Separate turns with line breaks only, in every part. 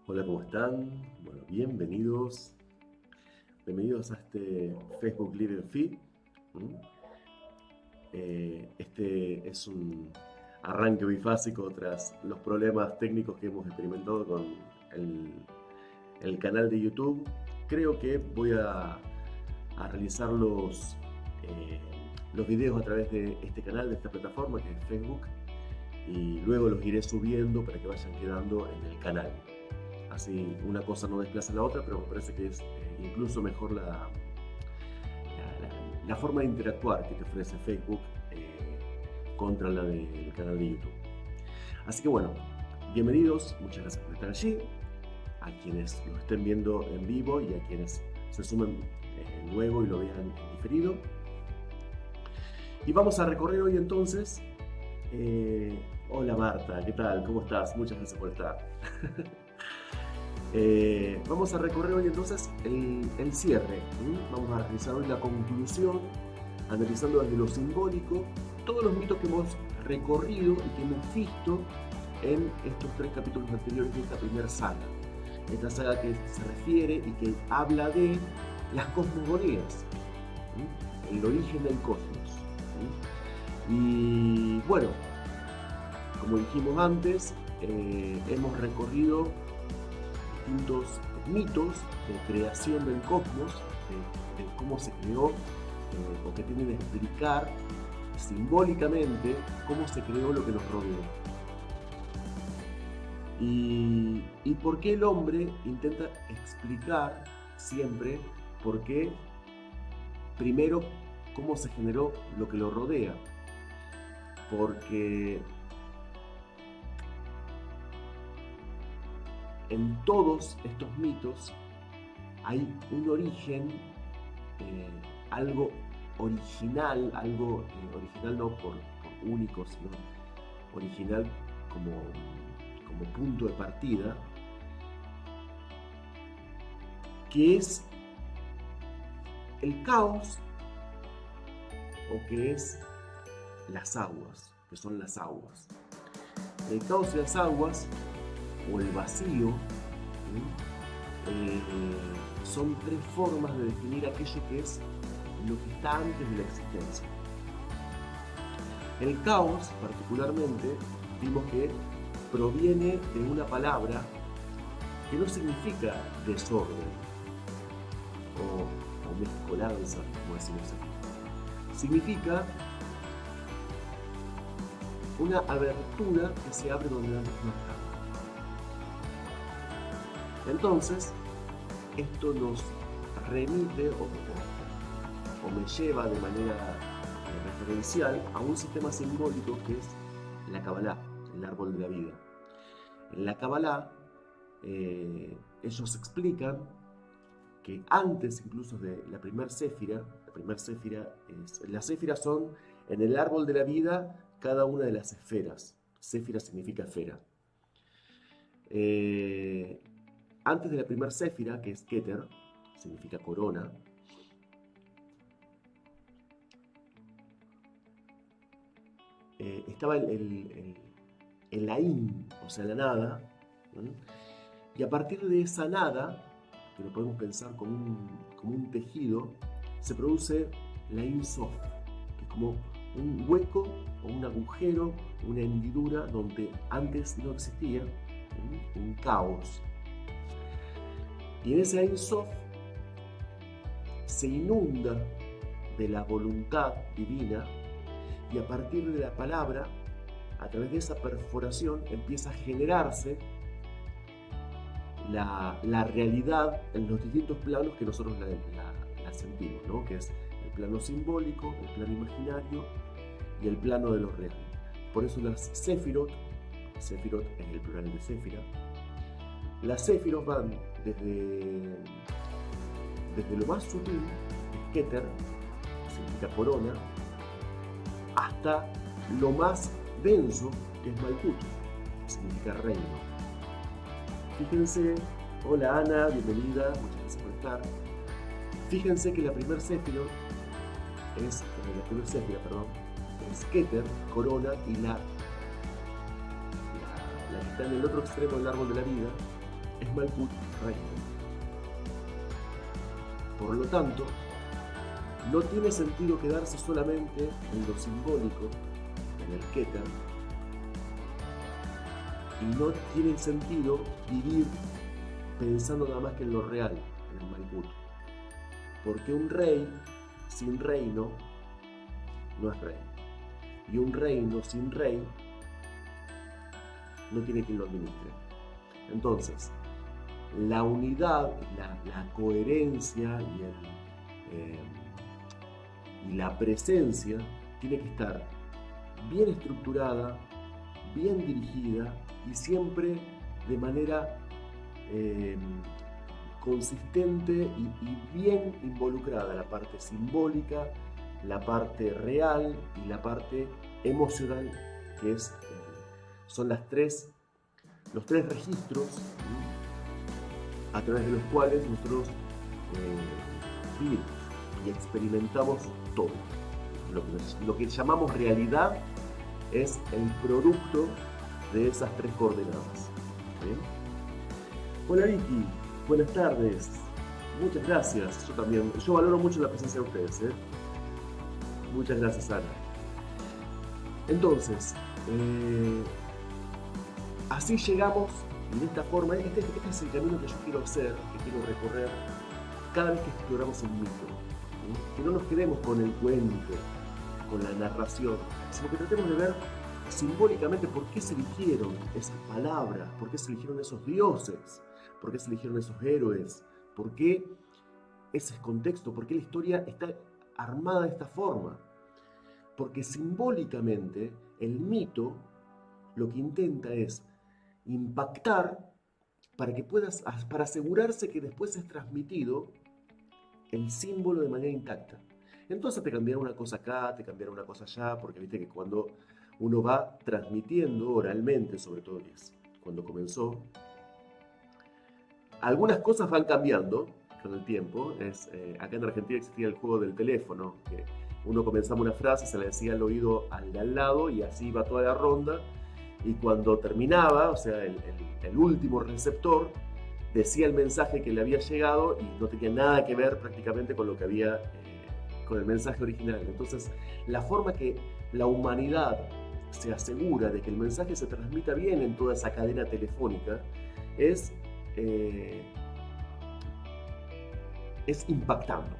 Hola, ¿cómo están? Bueno, bienvenidos. Bienvenidos a este Facebook Live Feed. ¿Mm? Este es un arranque bifásico tras los problemas técnicos que hemos experimentado con el, el canal de YouTube. Creo que voy a realizar los videos a través de este canal, de esta plataforma que es Facebook, y luego los iré subiendo para que vayan quedando en el canal. Así una cosa no desplaza a la otra, pero me parece que es incluso mejor la forma de interactuar que te ofrece Facebook contra la del canal de YouTube. Así que bueno, bienvenidos, muchas gracias por estar allí, a quienes lo estén viendo en vivo y a quienes se sumen luego y lo vean en diferido. Y vamos a recorrer hoy entonces. Hola Marta, ¿qué tal? ¿Cómo estás? Muchas gracias por estar. Vamos a recorrer hoy entonces el cierre. Vamos a realizar hoy la conclusión, analizando desde lo simbólico todos los mitos que hemos recorrido y que hemos visto en estos 3 capítulos anteriores de esta primera saga. Esta saga que se refiere y que habla de las cosmogonías, el origen del cosmos. Y bueno, como dijimos antes, hemos recorrido distintos mitos de creación del cosmos, de cómo se creó, o que tienen que explicar simbólicamente cómo se creó lo que nos rodea. Y por qué el hombre intenta explicar siempre por qué, primero, cómo se generó lo que lo rodea. Porque en todos estos mitos hay un origen, algo original, algo original no por único, sino original como punto de partida, que es el caos o que es las aguas, que son las aguas. El caos y las aguas, o el vacío, son 3 formas de definir aquello que es lo que está antes de la existencia. El caos, particularmente, vimos que proviene de una palabra que no significa desorden o mezcolanza, como decimos aquí. Significa una abertura que se abre donde antes no estaba. Entonces, esto nos remite o me lleva de manera referencial a un sistema simbólico que es la Kabbalah, el árbol de la vida. En la Kabbalah, ellos explican que antes incluso de la primera séfira, las séfiras son en el árbol de la vida cada una de las esferas. Séfira significa esfera. Antes de la primera séfira, que es Keter, significa corona, estaba el Ain, o sea, la nada, y a partir de esa nada, que lo podemos pensar como un tejido, se produce la Ein Sof, que es como un hueco o un agujero, una hendidura donde antes no existía, un caos. Y en ese Ein Sof se inunda de la voluntad divina y a partir de la palabra, a través de esa perforación, empieza a generarse la realidad en los distintos planos que nosotros la sentimos, ¿no? Que es el plano simbólico, el plano imaginario y el plano de lo real. Por eso las Sefirot es el plural de Séfira, las Sefirot van desde lo más sutil, que es Keter, que significa corona, hasta lo más denso, que es Malkut, que significa reino. Fíjense, hola Ana, bienvenida, muchas gracias por estar. Fíjense que la primera Séfira es Keter, corona, y la que está en el otro extremo del árbol de la vida es Malkut reino. Por lo tanto, no tiene sentido quedarse solamente en lo simbólico, en el Keter, y no tiene sentido vivir pensando nada más que en lo real, en el Malkut. Porque un rey sin reino no es rey. Y un reino sin rey no tiene quien lo administre. Entonces, la unidad, la coherencia y la presencia tiene que estar bien estructurada, bien dirigida y siempre de manera consistente y bien involucrada la parte simbólica, la parte real y la parte emocional, que son los tres registros a través de los cuales nosotros vivimos y experimentamos todo. Lo que llamamos realidad es el producto de esas tres coordenadas. ¿Bien? Hola Vicky, buenas tardes. Muchas gracias. Yo valoro mucho la presencia de ustedes. Muchas gracias, Ana. Entonces, así llegamos, y de esta forma, este es el camino que yo quiero hacer, que quiero recorrer cada vez que exploramos un mito. ¿Sí? Que no nos quedemos con el cuento, con la narración, sino que tratemos de ver simbólicamente por qué se eligieron esas palabras, por qué se eligieron esos dioses, por qué se eligieron esos héroes, por qué ese contexto, por qué la historia está armada de esta forma. Porque simbólicamente el mito lo que intenta es impactar para asegurarse que después es transmitido el símbolo de manera intacta. Entonces te cambiará una cosa acá, te cambiará una cosa allá, porque viste que cuando uno va transmitiendo oralmente, sobre todo que es cuando comenzó, algunas cosas van cambiando con el tiempo. Acá en Argentina existía el juego del teléfono, que uno comenzaba una frase, se le decía al oído al de al lado y así iba toda la ronda, y cuando terminaba, o sea, el último receptor decía el mensaje que le había llegado y no tenía nada que ver prácticamente con lo que había, con el mensaje original. Entonces, la forma que la humanidad se asegura de que el mensaje se transmita bien en toda esa cadena telefónica es impactando.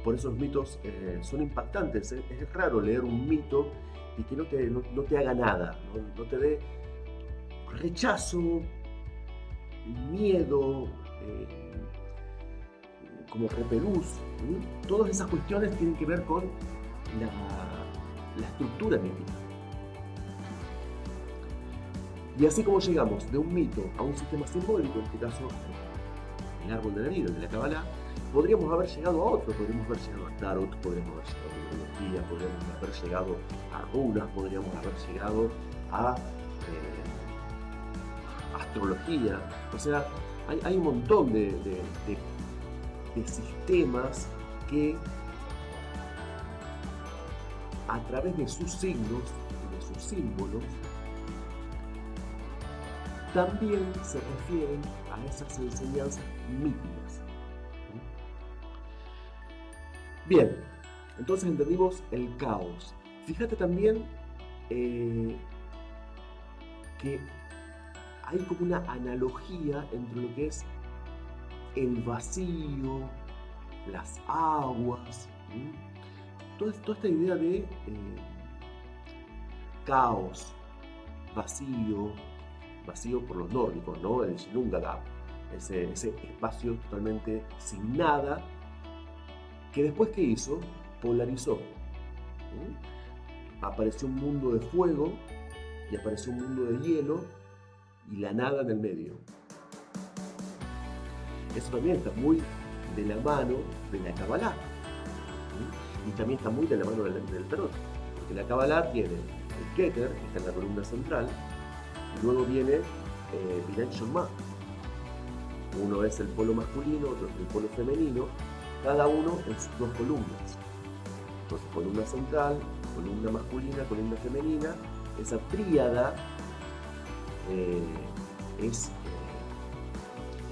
Por eso los mitos son impactantes. Es raro leer un mito y que no te haga nada, no te dé rechazo, miedo, como repelús. Todas esas cuestiones tienen que ver con la estructura mítica. Y así como llegamos de un mito a un sistema simbólico, en este caso el árbol de la vida, el de la Kabbalah, podríamos haber llegado a otro, podríamos haber llegado a Tarot, podríamos haber llegado a biología, podríamos haber llegado a runas, podríamos haber llegado a astrología. O sea, hay un montón de sistemas que a través de sus signos, de sus símbolos, también se refieren a esas enseñanzas míticas. Bien, entonces entendimos el caos. Fíjate también que hay como una analogía entre lo que es el vacío, las aguas, toda esta idea de caos, vacío por los nórdicos, ¿no? El Shilungaga, ese espacio totalmente sin nada, que después, ¿qué hizo? Polarizó. Apareció un mundo de fuego y apareció un mundo de hielo y la nada en el medio. Eso también está muy de la mano de la Kabbalah. Y también está muy de la mano del Tarot. Porque la Kabbalah tiene el Keter, que está en la columna central, y luego viene Binah Shomah. Uno es el polo masculino, otro es el polo femenino, cada uno en sus dos columnas. Entonces, columna central, columna masculina, columna femenina. Esa tríada es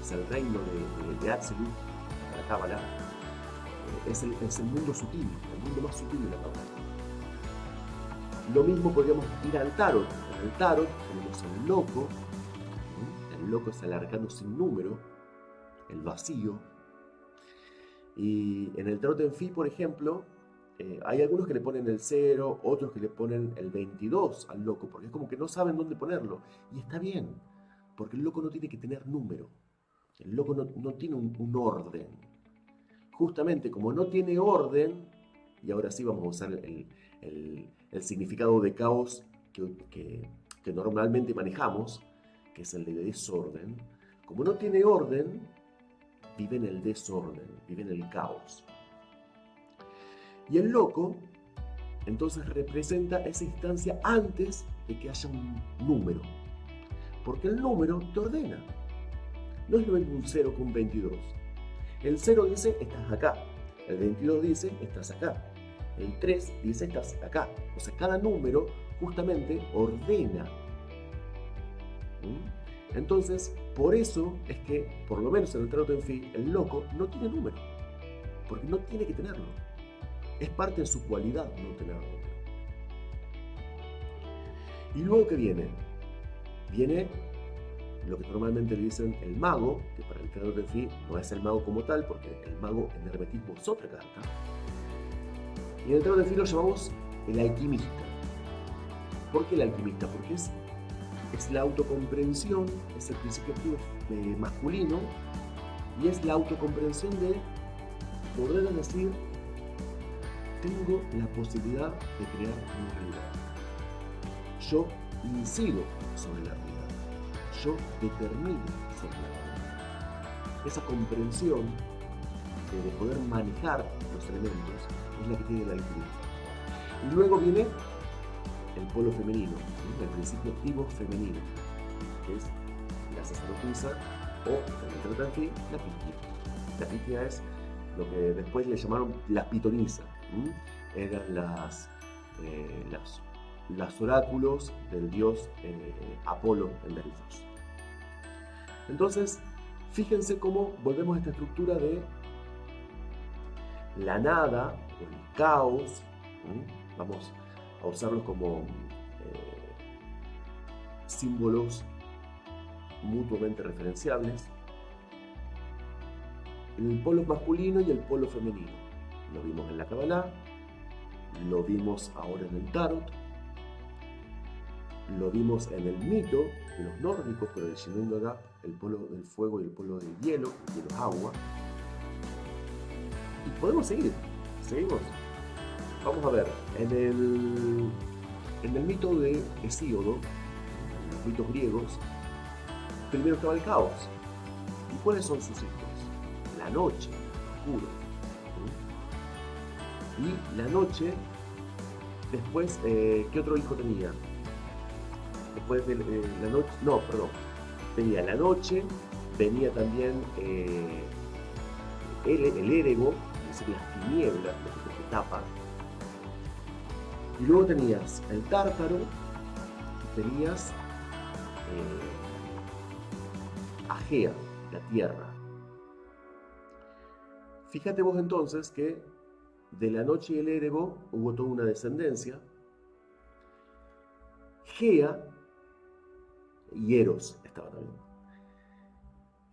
es el reino de Atzilut, la Cábala, es el mundo sutil, el mundo más sutil de la Cábala. Lo mismo podríamos ir al Tarot. En el Tarot tenemos el loco. El loco es el arcano sin número, el vacío. Y en el Tarot en Fi, por ejemplo, hay algunos que le ponen el 0, otros que le ponen el 22 al loco, porque es como que no saben dónde ponerlo. Y está bien, porque el loco no tiene que tener número. El loco no tiene un orden. Justamente como no tiene orden, y ahora sí vamos a usar el significado de caos que normalmente manejamos, que es el de desorden. Como no tiene orden, vive en el desorden, vive en el caos. Y el loco, entonces, representa esa instancia antes de que haya un número. Porque el número te ordena. No es lo mismo un 0 que un 22. El 0 dice, estás acá. El 22 dice, estás acá. El 3 dice, estás acá. O sea, cada número justamente ordena. Entonces, por eso es que, por lo menos en el Tarot en Fi, el loco no tiene número. Porque no tiene que tenerlo. Es parte de su cualidad no tenerlo. Y luego, ¿qué viene? Viene lo que normalmente le dicen el mago, que para el Tarot en Fi no es el mago como tal, porque el mago en hermetismo es otra carta. Y en el Tarot en Fi lo llamamos el alquimista. ¿Por qué el alquimista? Porque es la autocomprensión, es el principio activo masculino, y es la autocomprensión de poder decir, tengo la posibilidad de crear mi realidad. Yo incido sobre la realidad. Yo determino sobre la realidad. Esa comprensión de poder manejar los elementos es la que tiene el alquimista. Y luego viene el polo femenino, el principio activo femenino, que es la sacerdotisa o, en el Tarot en Fi, la pitia. La pitia es lo que después le llamaron la pitonisa. Eran las oráculos del dios Apolo en Delfos. Entonces, fíjense cómo volvemos a esta estructura de la nada, el caos. Vamos a usarlos como símbolos mutuamente referenciables. El polo masculino y el polo femenino. Lo vimos en la Kabbalah, lo vimos ahora en el Tarot, lo vimos en el mito de los nórdicos con el Ginnungagap, el polo del fuego y el polo del hielo y los agua. Y podemos seguimos. Vamos a ver, en el mito de Hesíodo, en los mitos griegos, primero estaba el caos. ¿Y cuáles son sus hijos? La noche, oscuro. Y la noche, después, ¿qué otro hijo tenía? Después de la noche, tenía la noche, venía también el érego, es decir, las tinieblas, lo que te tapa. Y luego tenías el tártaro, y tenías Agea, la tierra. Fíjate vos entonces que de la noche y el érebo hubo toda una descendencia. Gea y Eros estaba también.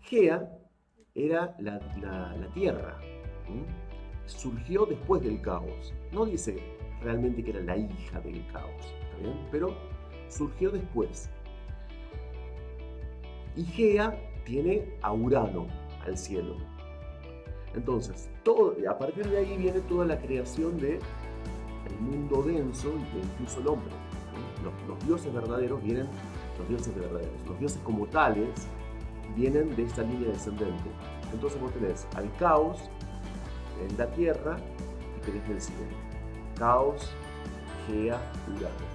Gea era la tierra. Surgió después del caos. No dice realmente que era la hija del caos, ¿está bien? Pero surgió después. Y Gea tiene a Urano al cielo. Entonces, a partir de ahí viene toda la creación del mundo denso e incluso el hombre. Los dioses verdaderos vienen, los dioses como tales vienen de esta línea descendente. Entonces vos tenés al caos en la tierra y tenés en el cielo. Caos, Gea, Urano.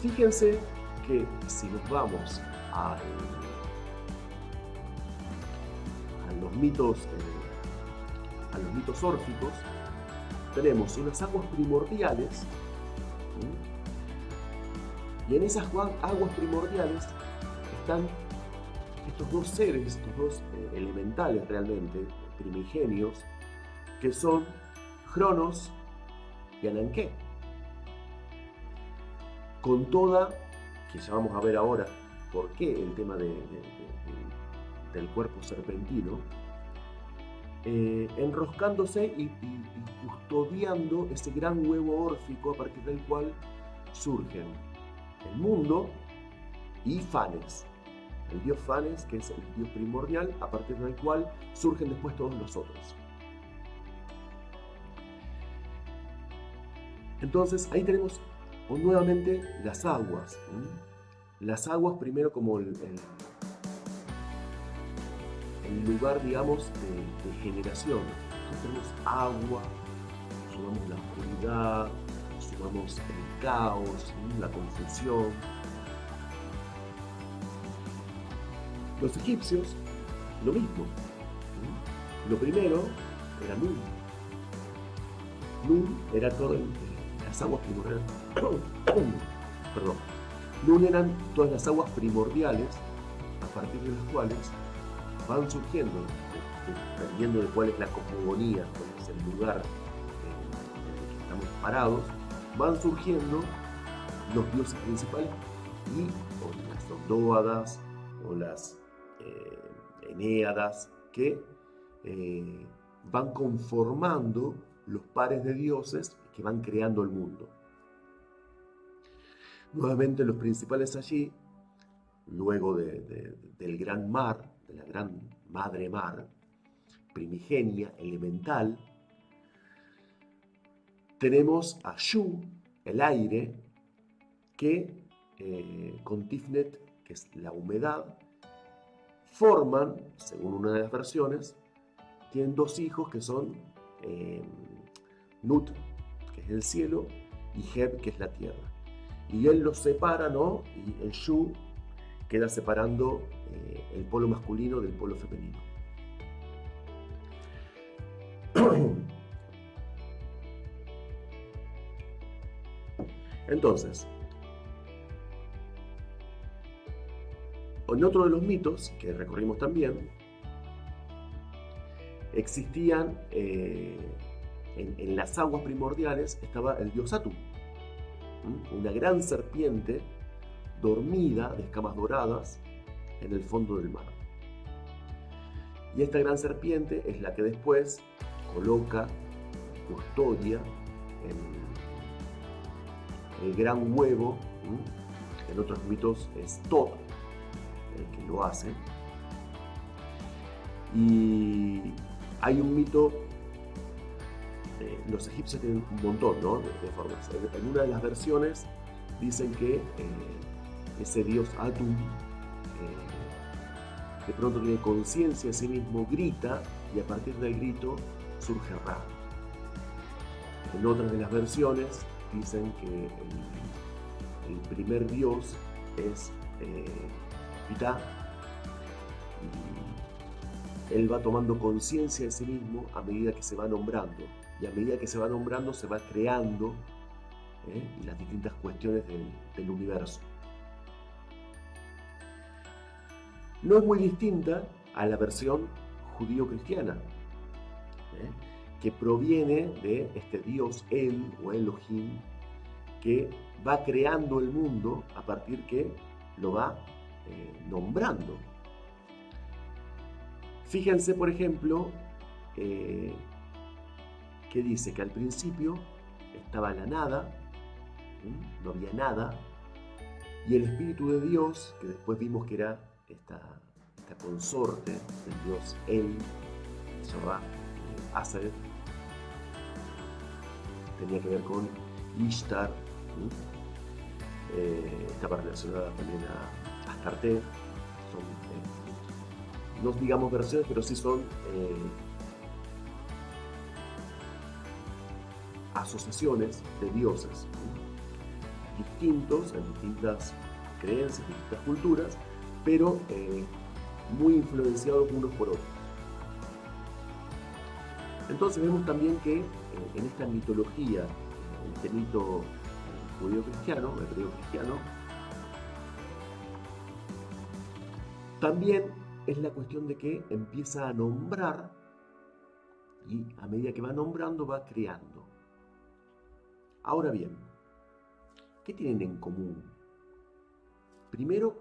Fíjense que si nos vamos a los mitos órficos, tenemos unas aguas primordiales, y en esas aguas primordiales están estos dos seres, estos dos elementales realmente, primigenios, que son Cronos y Ananké. Con toda, que ya vamos a ver ahora por qué el tema del cuerpo serpentino, enroscándose y custodiando ese gran huevo órfico a partir del cual surgen el mundo y Fanes, el dios Fanes, que es el dios primordial, a partir del cual surgen después todos los otros. Entonces ahí tenemos nuevamente las aguas. Las aguas primero como el lugar, digamos, de generación. Entonces tenemos agua, sumamos la oscuridad, sumamos el caos, la confusión. Los egipcios, lo mismo. Lo primero era Nun. Nun era todo las aguas primordiales. Perdón. Nun eran todas las aguas primordiales a partir de las cuales van surgiendo, dependiendo de cuál es la cosmogonía, cuál es el lugar en el que estamos parados, van surgiendo los dioses principales y o las ondóadas o las enéadas que van conformando los pares de dioses que van creando el mundo. Nuevamente los principales allí, luego del gran mar, de la gran madre mar, primigenia, elemental, tenemos a Shu, el aire, que con Tifnet, que es la humedad, forman, según una de las versiones, tienen dos hijos que son Nut, que es el cielo, y Heb, que es la tierra. Y él los separa, ¿no? Y el Shu queda separando el polo masculino del polo femenino. Entonces, en otro de los mitos que recorrimos también, existían en las aguas primordiales estaba el dios Atu, una gran serpiente dormida de escamas doradas en el fondo del mar. Y esta gran serpiente es la que después coloca, custodia en el gran huevo. En otros mitos es Tot el que lo hace. Y hay un mito, los egipcios tienen un montón, ¿no? de formas. En una de las versiones dicen que ese dios Atum de pronto tiene conciencia de sí mismo, grita, y a partir del grito surge Ra. En otras de las versiones dicen que el primer dios es Ptah, y él va tomando conciencia de sí mismo a medida que se va nombrando, y a medida que se va nombrando se va creando las distintas cuestiones del universo. No es muy distinta a la versión judío-cristiana, que proviene de este dios El o Elohim, que va creando el mundo a partir que lo va nombrando. Fíjense, por ejemplo, que dice que al principio estaba la nada, no había nada, y el Espíritu de Dios, que después vimos que era esta consorte del dios El, se llama Asered, tenía que ver con Ishtar, estaba relacionada también a Astarte. Son, no digamos versiones, pero sí son asociaciones de dioses distintos en distintas creencias, distintas culturas, pero muy influenciados unos por otros. Entonces vemos también que en esta mitología, en este mito judío-cristiano, hebreo-cristiano, También es la cuestión de que empieza a nombrar y a medida que va nombrando va creando. Ahora bien, ¿qué tienen en común? Primero,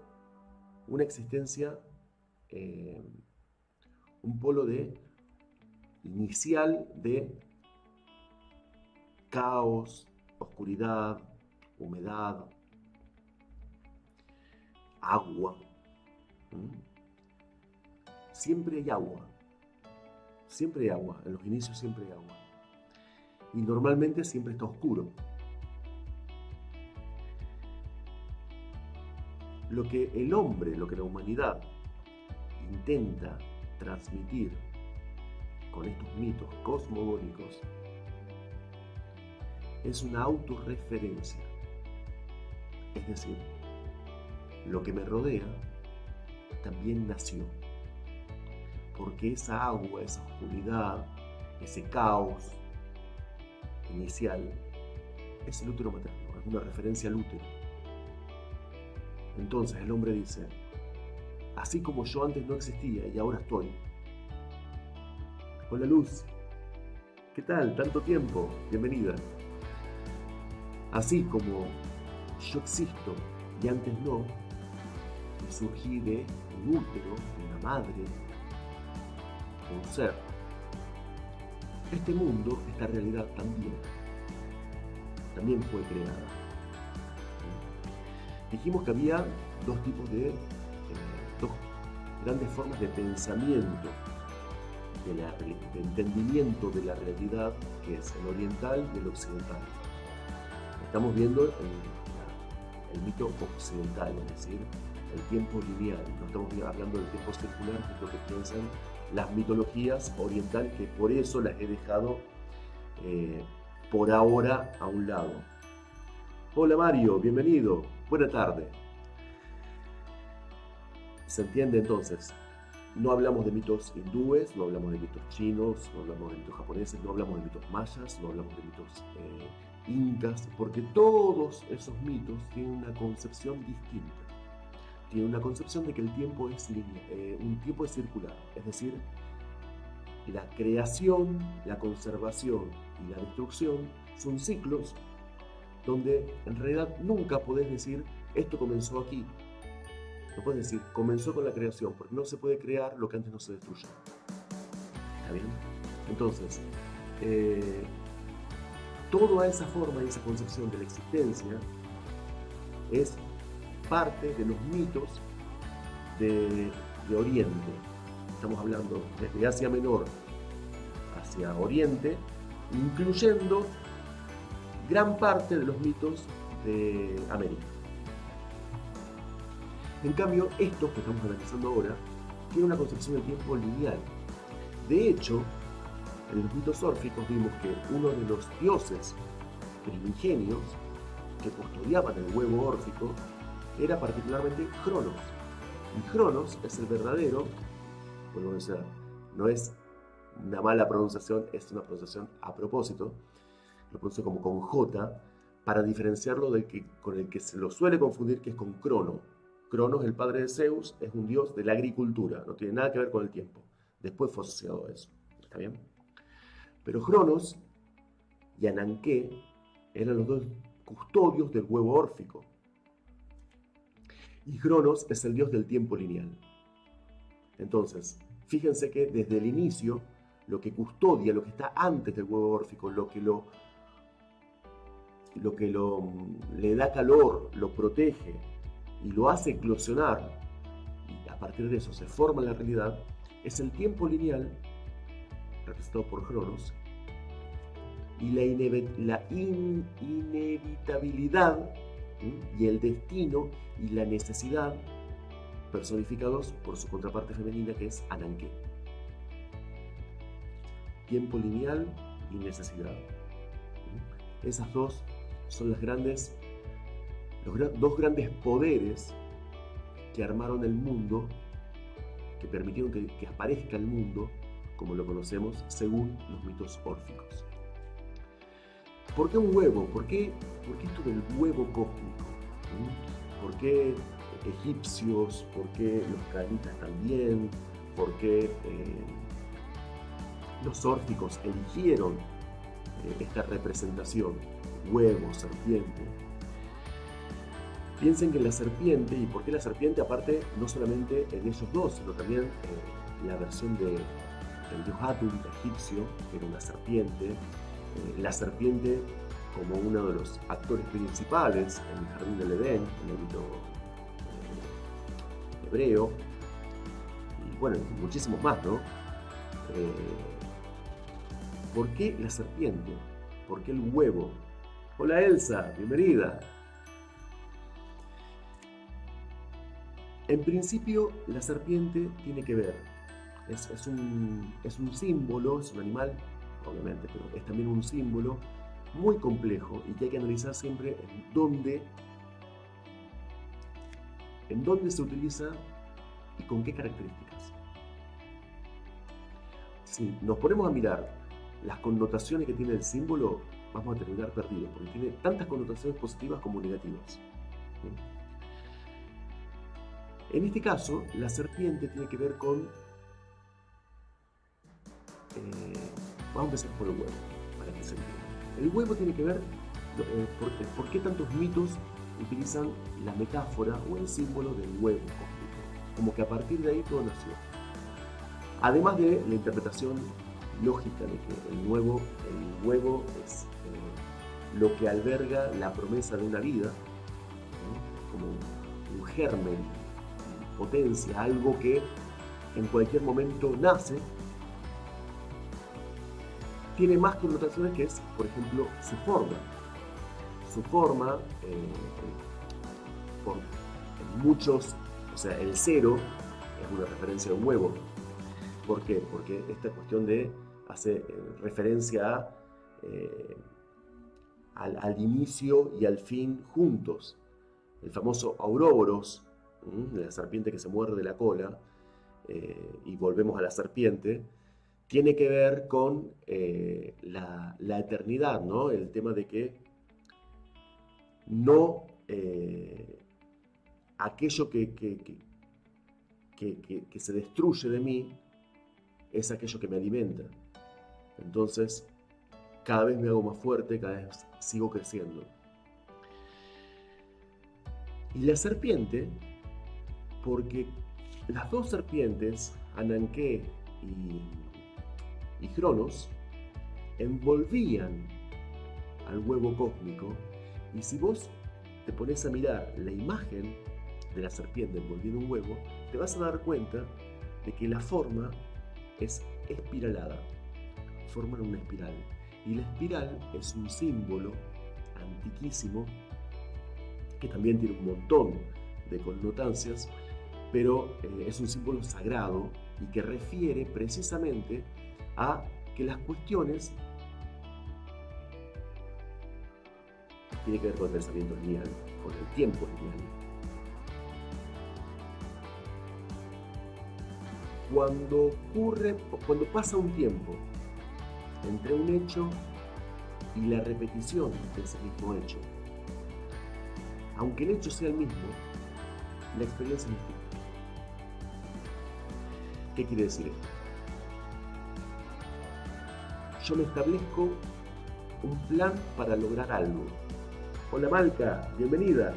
una existencia, un polo inicial de caos, oscuridad, humedad, agua. Siempre hay agua. Siempre hay agua. En los inicios siempre hay agua. Y normalmente siempre está oscuro. Lo que el hombre, lo que la humanidad intenta transmitir con estos mitos cosmogónicos es una autorreferencia. Es decir, lo que me rodea también nació. Porque esa agua, esa oscuridad, ese caos inicial es el útero materno, es una referencia al útero. Entonces el hombre dice, así como yo antes no existía y ahora estoy. Hola Luz, ¿qué tal? Tanto tiempo, bienvenida. Así como yo existo y antes no, y surgí de un útero, de una madre, de un ser, este mundo, esta realidad también fue creada. Dijimos que había dos grandes formas de pensamiento, de entendimiento de la realidad, que es el oriental y el occidental. Estamos viendo el mito occidental, es decir, el tiempo lineal. No estamos hablando del tiempo circular, que es lo que piensan las mitologías orientales, que por eso las he dejado por ahora a un lado. Hola Mario, bienvenido. Buena tarde. ¿Se entiende entonces? No hablamos de mitos hindúes, no hablamos de mitos chinos, no hablamos de mitos japoneses, no hablamos de mitos mayas, no hablamos de mitos incas, porque todos esos mitos tienen una concepción distinta. Tienen una concepción de que el tiempo es lineal, un tiempo es circular, es decir, la creación, la conservación y la destrucción son ciclos donde en realidad nunca podés decir esto comenzó aquí. No puedes decir comenzó con la creación, porque no se puede crear lo que antes no se destruyó. ¿Está bien? Entonces, toda esa forma y esa concepción de la existencia es parte de los mitos de Oriente. Estamos hablando desde Asia Menor hacia Oriente, incluyendo gran parte de los mitos de América. En cambio, estos que estamos analizando ahora tienen una concepción del tiempo lineal. De hecho, en los mitos órficos vimos que uno de los dioses primigenios que custodiaban el huevo órfico era particularmente Cronos. Y Cronos es el verdadero, bueno, no es una mala pronunciación, es una pronunciación a propósito, lo pronuncio como con J, para diferenciarlo con el que se lo suele confundir, que es con Crono. Cronos, el padre de Zeus, es un dios de la agricultura, no tiene nada que ver con el tiempo. Después fue asociado a eso, ¿está bien? Pero Cronos y Ananké eran los dos custodios del huevo órfico. Y Cronos es el dios del tiempo lineal. Entonces, fíjense que desde el inicio, lo que custodia, lo que está antes del huevo órfico, lo que le da calor, lo protege y lo hace eclosionar, y a partir de eso se forma la realidad, es el tiempo lineal, representado por Cronos, y la inevitabilidad y el destino y la necesidad, personificados por su contraparte femenina, que es Ananké. Tiempo lineal y necesidad. Esas dos son los dos grandes poderes que armaron el mundo, que permitieron que aparezca el mundo como lo conocemos según los mitos órficos. ¿Por qué un huevo? ¿Por qué esto del huevo cósmico? ¿Por qué egipcios, por qué los canaanitas también, por qué los órdicos eligieron esta representación, huevo, serpiente. Piensen que la serpiente, y por qué la serpiente, aparte, no solamente en ellos dos, sino también la versión del dios Atum egipcio, que era una serpiente, la serpiente como uno de los actores principales en el Jardín del Edén, en el mito hebreo, y bueno, muchísimos más, ¿no? ¿Por qué la serpiente? ¿Por qué el huevo? Hola Elsa, bienvenida. En principio, la serpiente tiene que ver, es un símbolo, es un animal, obviamente, pero es también un símbolo muy complejo y que hay que analizar siempre en dónde se utiliza y con qué características. Si nos ponemos a mirar las connotaciones que tiene el símbolo, vamos a terminar perdidos, porque tiene tantas connotaciones positivas como negativas. En este caso, la serpiente tiene que ver con... vamos a empezar por el huevo, para que se entienda. El huevo tiene que ver por qué tantos mitos utilizan la metáfora o el símbolo del huevo cósmico. Como que a partir de ahí todo nació. Además de la interpretación lógica de que el huevo es lo que alberga la promesa de una vida, ¿no? Como un germen, potencia, algo que en cualquier momento nace, tiene más connotaciones que es, por ejemplo, su forma. Su forma, por muchos, o sea, el cero es una referencia a un huevo. ¿Por qué? Porque esta cuestión hace referencia al inicio y al fin juntos. El famoso Ouroboros, la serpiente que se muerde la cola, y volvemos a la serpiente, tiene que ver con la eternidad, ¿no? El tema de que no aquello que se destruye de mí es aquello que me alimenta. Entonces, cada vez me hago más fuerte, cada vez sigo creciendo. Y la serpiente, porque las dos serpientes, Ananké y Cronos, envolvían al huevo cósmico, y si vos te pones a mirar la imagen de la serpiente envolviendo un huevo, te vas a dar cuenta de que la forma es espiralada, forman una espiral, y la espiral es un símbolo antiquísimo que también tiene un montón de connotancias, pero es un símbolo sagrado y que refiere precisamente a que las cuestiones tienen que ver con el pensamiento lineal, con el tiempo lineal. Cuando pasa un tiempo entre un hecho y la repetición de ese mismo hecho, aunque el hecho sea el mismo, la experiencia es distinta. ¿Qué quiere decir esto? Yo me establezco un plan para lograr algo. Hola Malca, bienvenida.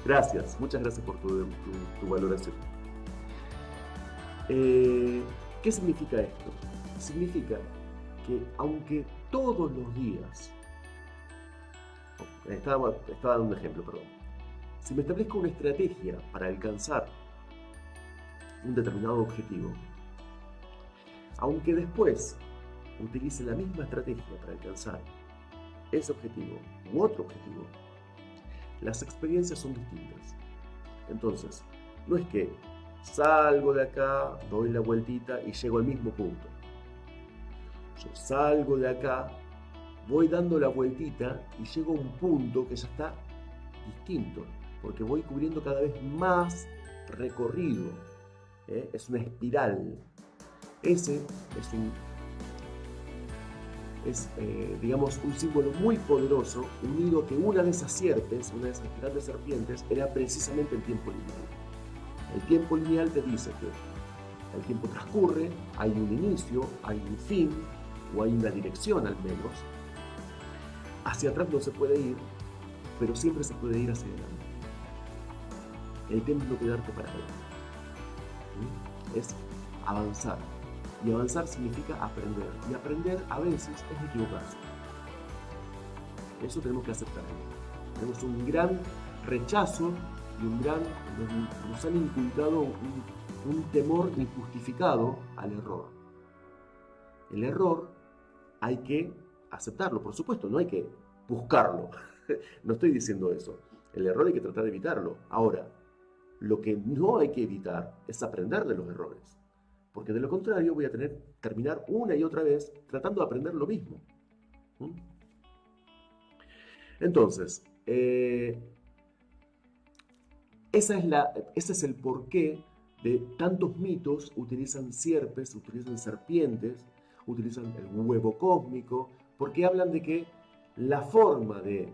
Gracias, muchas gracias por tu valoración. ¿Qué significa esto? Significa que aunque todos los días, estaba dando un ejemplo, perdón. Si me establezco una estrategia para alcanzar un determinado objetivo, aunque después utilice la misma estrategia para alcanzar ese objetivo u otro objetivo, las experiencias son distintas. Entonces, no es que salgo de acá, doy la vueltita y llego al mismo punto. Yo salgo de acá, voy dando la vueltita y llego a un punto que ya está distinto, porque voy cubriendo cada vez más recorrido. Es una espiral. Ese es digamos, un símbolo muy poderoso, unido que una de esas sierpes, una de esas grandes serpientes, era precisamente el tiempo lineal. El tiempo lineal te dice que el tiempo transcurre, hay un inicio, hay un fin, o hay una dirección al menos. Hacia atrás no se puede ir, pero siempre se puede ir hacia adelante. El tema es no quedarte parado. Es avanzar. Y avanzar significa aprender. Y aprender a veces es equivocarse. Eso tenemos que aceptar. Tenemos un gran rechazo y nos han inculcado un temor injustificado al error. El error hay que aceptarlo, por supuesto, no hay que buscarlo. No estoy diciendo eso. El error hay que tratar de evitarlo. Ahora, lo que no hay que evitar es aprender de los errores. Porque de lo contrario voy a terminar una y otra vez tratando de aprender lo mismo. Entonces, ese es el porqué de tantos mitos. Utilizan sierpes, utilizan serpientes, utilizan el huevo cósmico, porque hablan de que la forma de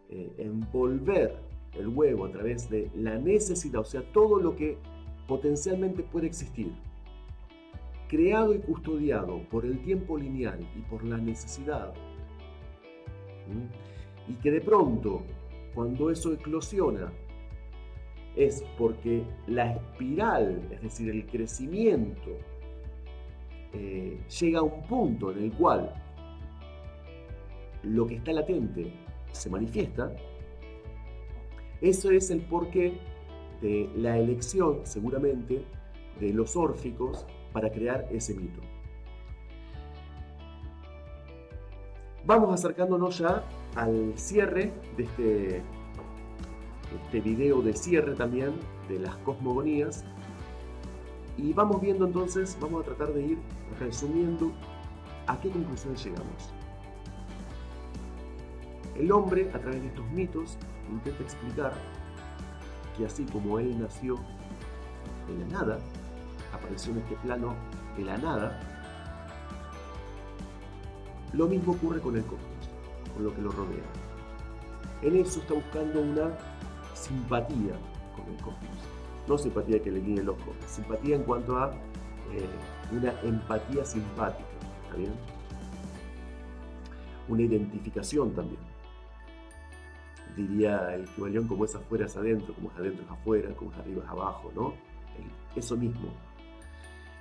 envolver el huevo a través de la necesidad, o sea, todo lo que potencialmente puede existir, creado y custodiado por el tiempo lineal y por la necesidad, y que de pronto, cuando eso eclosiona, es porque la espiral, es decir, el crecimiento, llega a un punto en el cual lo que está latente se manifiesta. Eso es el porqué de la elección, seguramente, de los órficos para crear ese mito. Vamos acercándonos ya al cierre de este video de cierre también de las cosmogonías, y vamos viendo entonces, vamos a tratar de ir resumiendo a qué conclusiones llegamos. El hombre, a través de estos mitos, intenta explicar que así como él nació de la nada, apareció en este plano de la nada, lo mismo ocurre con el cosmos, con lo que lo rodea. En eso está buscando una simpatía con el cosmos. No simpatía que le guíe el ojo, simpatía en cuanto a una empatía simpática, ¿está bien? Una identificación también. Diría el Kybalión, como es afuera es adentro, como es adentro es afuera, como es arriba es abajo, ¿no? Eso mismo.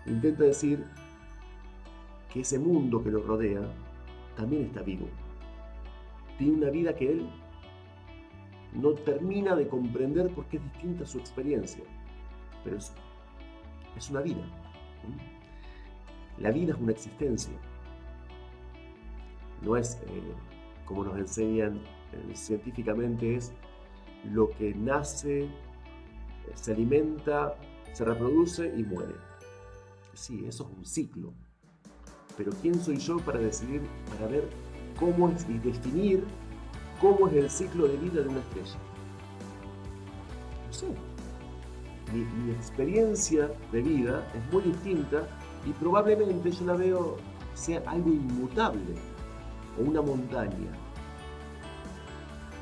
Intenta decir que ese mundo que lo rodea también está vivo. Tiene una vida que él no termina de comprender porque es distinta a su experiencia. Pero es una vida. La vida es una existencia. No es, como nos enseñan científicamente, es lo que nace, se alimenta, se reproduce y muere. Sí, eso es un ciclo. Pero ¿quién soy yo para decidir, para ver cómo es y definir cómo es el ciclo de vida de una estrella? No sé. Mi experiencia de vida es muy distinta y probablemente yo la veo sea algo inmutable, o una montaña.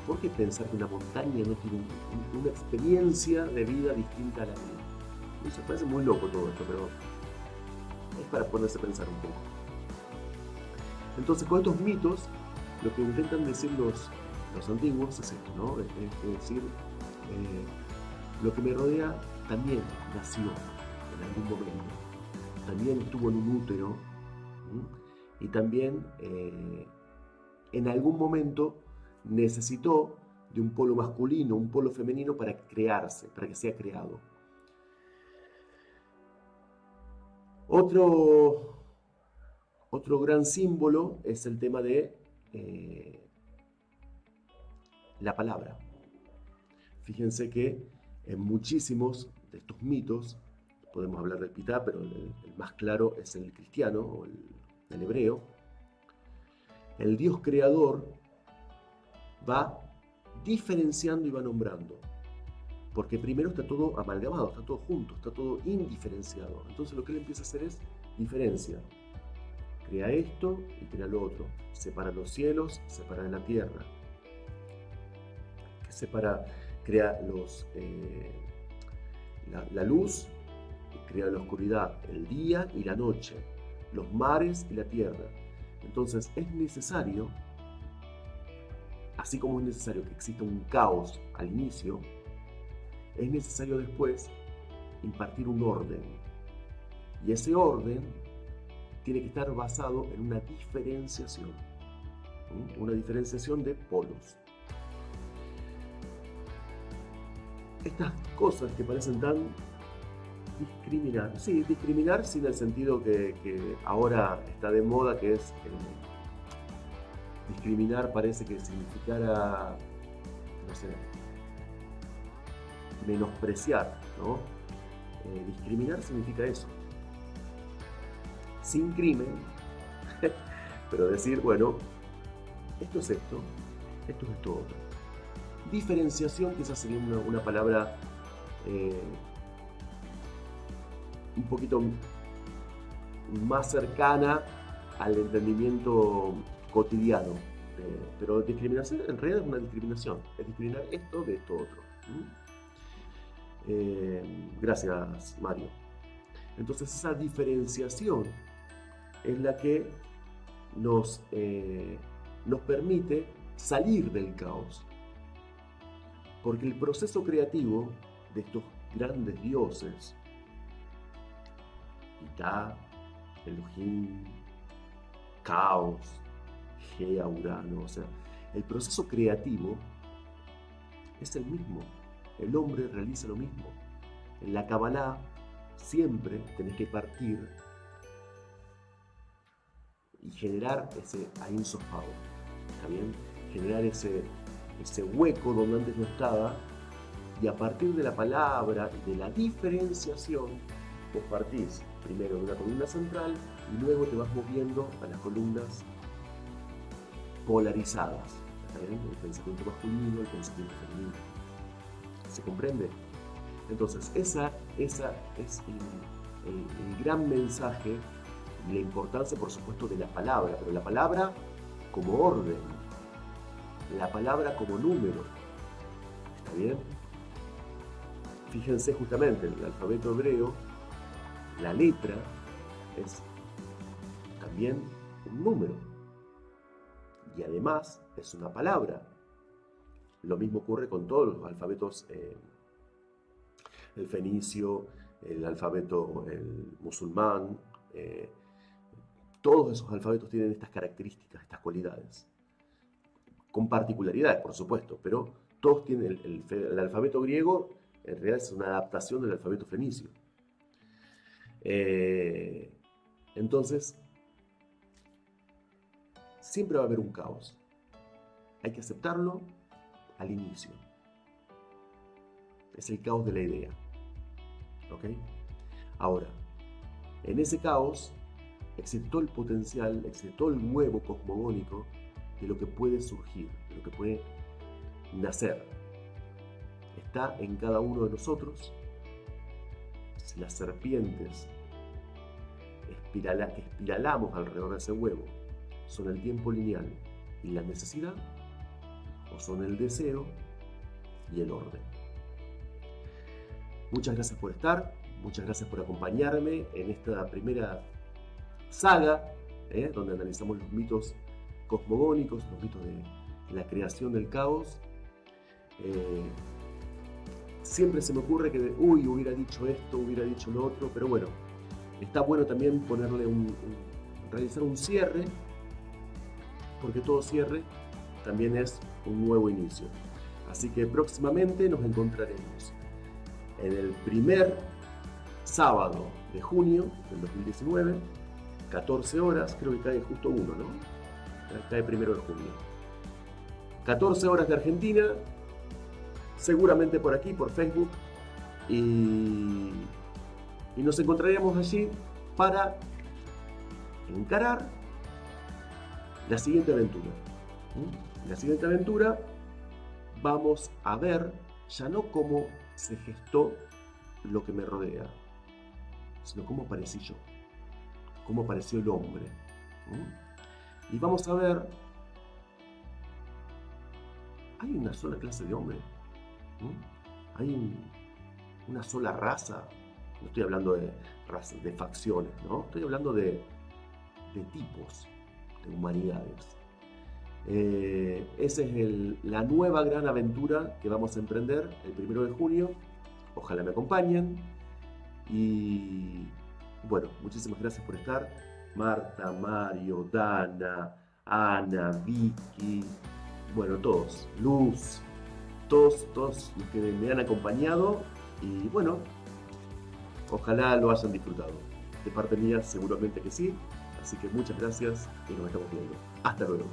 ¿Por qué pensar que una montaña no tiene una experiencia de vida distinta a la mía? Eso parece muy loco todo esto, pero es para ponerse a pensar un poco. Entonces, con estos mitos, lo que intentan decir los antiguos es esto, ¿no? Es decir, lo que me rodea también nació en algún momento, también estuvo en un útero, y también en algún momento necesitó de un polo masculino, un polo femenino para crearse, para que sea creado. Otro gran símbolo es el tema de la palabra. Fíjense que en muchísimos de estos mitos, podemos hablar del Pitá, pero el más claro es el cristiano o el hebreo, el Dios creador va diferenciando y va nombrando. Porque primero está todo amalgamado, está todo junto, está todo indiferenciado. Entonces lo que él empieza a hacer es diferencia. crea esto y crea lo otro. Separa los cielos, separa de la tierra. Separa, crea la luz, crea la oscuridad, el día y la noche, los mares y la tierra. Entonces es necesario, así como es necesario que exista un caos al inicio, es necesario después impartir un orden. Y ese orden tiene que estar basado en una diferenciación de polos. Estas cosas que parecen tan discriminar, sí, discriminar sin el sentido que ahora está de moda, que es discriminar parece que significara, no sé, menospreciar, ¿no? Discriminar significa eso, sin crimen, pero decir, bueno, esto es esto es esto otro. Diferenciación quizás sería una palabra un poquito más cercana al entendimiento cotidiano, pero discriminación en realidad es una discriminación, es discriminar esto de esto otro. Gracias, Mario. Entonces esa diferenciación es la que nos permite salir del caos, porque el proceso creativo de estos grandes dioses, Ita, Elohim, Caos, Gea, Urano, o sea, el proceso creativo es el mismo. El hombre realiza lo mismo. En la Kabbalah siempre tenés que partir y generar ese Ein Sof Ha'od, ¿está bien? Generar ese hueco donde antes no estaba, y a partir de la palabra y de la diferenciación, vos partís primero de una columna central y luego te vas moviendo a las columnas polarizadas, ¿está bien? El pensamiento masculino, el pensamiento femenino. ¿Se comprende? Entonces, esa es el gran mensaje y la importancia, por supuesto, de la palabra, pero la palabra como orden, la palabra como número, ¿está bien? Fíjense justamente, en el alfabeto hebreo, la letra es también un número y además es una palabra. Lo mismo ocurre con todos los alfabetos, el fenicio, el alfabeto el musulmán, todos esos alfabetos tienen estas características, estas cualidades, con particularidades, por supuesto, pero todos tienen el alfabeto griego, en realidad es una adaptación del alfabeto fenicio. Entonces, siempre va a haber un caos. Hay que aceptarlo al inicio. Es el caos de la idea. ¿Ok? Ahora, en ese caos existe todo el potencial, existe todo el huevo cosmogónico de lo que puede surgir, de lo que puede nacer. Está en cada uno de nosotros. Si las serpientes que espiralamos alrededor de ese huevo son el tiempo lineal y la necesidad, o son el deseo y el orden. Muchas gracias por estar, muchas gracias por acompañarme en esta primera saga, donde analizamos los mitos cosmogónicos, los mitos de la creación del caos. Siempre se me ocurre que, hubiera dicho esto, hubiera dicho lo otro, pero bueno, está bueno también ponerle realizar un cierre, porque todo cierre también es un nuevo inicio. Así que próximamente nos encontraremos en el primer sábado de junio del 2019, 14 horas, creo que cae justo uno, ¿no? Cae 1 de junio. 14 horas de Argentina, seguramente por aquí, por Facebook, y nos encontraríamos allí para encarar la siguiente aventura. La siguiente aventura vamos a ver ya no cómo se gestó lo que me rodea, sino cómo aparecí yo, cómo apareció el hombre. Y vamos a ver, ¿hay una sola clase de hombre? ¿Hay una sola raza? No estoy hablando de razas, de facciones, ¿no? Estoy hablando de tipos, de humanidades. Esa es la nueva gran aventura que vamos a emprender el 1 de junio. Ojalá me acompañen. Y bueno, muchísimas gracias por estar. Marta, Mario, Dana, Ana, Vicky, bueno, todos, Luz, todos los que me han acompañado. Y bueno, ojalá lo hayan disfrutado. De parte mía, seguramente que sí. Así que muchas gracias y nos estamos viendo. Hasta luego.